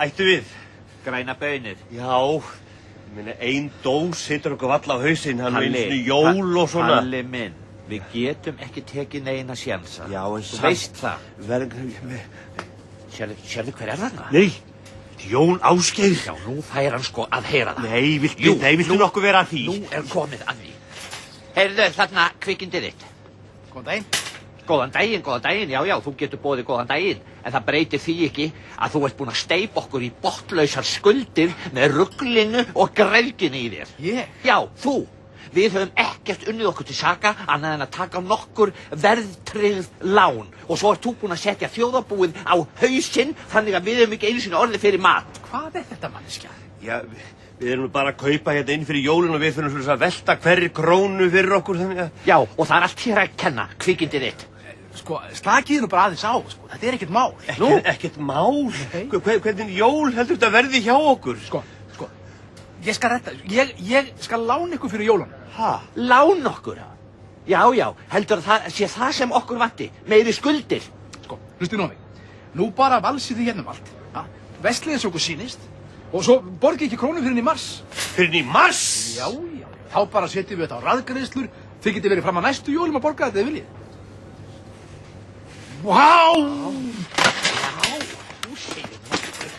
Ættu við? Græna baunir. Já, ég meina, ein dós situr okkur valla á hausinn, hann er einu sinni jól og svona. Halli minn, við getum ekki tekið neina sjensa. Já, en þú veist það. Sérðu hver þarna? Nei, Jón Ásgeir. Já, nú fær hann sko að heyra það. Nei, viltu nokkuð vera að því? Nú komið að því. Heyrðu, þarna kvikindið þitt. Góðan daginn. Góðan daginn, já, þú getur boðið góðan daginn. En það breytir því ekki að þú ert búin að steypa okkur í botnlausar skuldir með ruglinu og græðginu í þér. Ég? Já, þú. Við höfum ekkert unnið okkur til saka annað en að taka nokkur verðtryggð lán. Og svo ert þú búin að setja þjóðarbúið á hausinn þannig að við höfum ekki einu sinni orðið fyrir mat. Hvað er þetta, manneskja? Já, við erum bara að kaupa hérna inn fyrir jólun og við þurfum svona að velta hverri krónu fyrir okkur þannig að... Já, og það er allt þér að kenna, kvikindið þitt. Sko, slakið nú bara aðeins á, sko. Þetta er ekkert mál. Ekkert mál? Hvernig jól heldur þetta verði hjá okkur? Sko, ég skal redda, ég skal lána ykkur fyrir jólunum. Ha? Lán okkur? Já, heldur að það sé það sem okkur vanti, meiri skuldir. Sko, hlustið nú á mig. Nú bara valsið þið hérna um allt. Vestlið eins og okkur sýnist. Og svo borgið ekki krónu fyrir í mars. Fyrir í mars? Já. Þá bara setjum við þetta á raðgreiðslur. Þið getið verið fram að næstu jólum að borga þetta ef viljið. Vá! Já, þú segir nokkuð.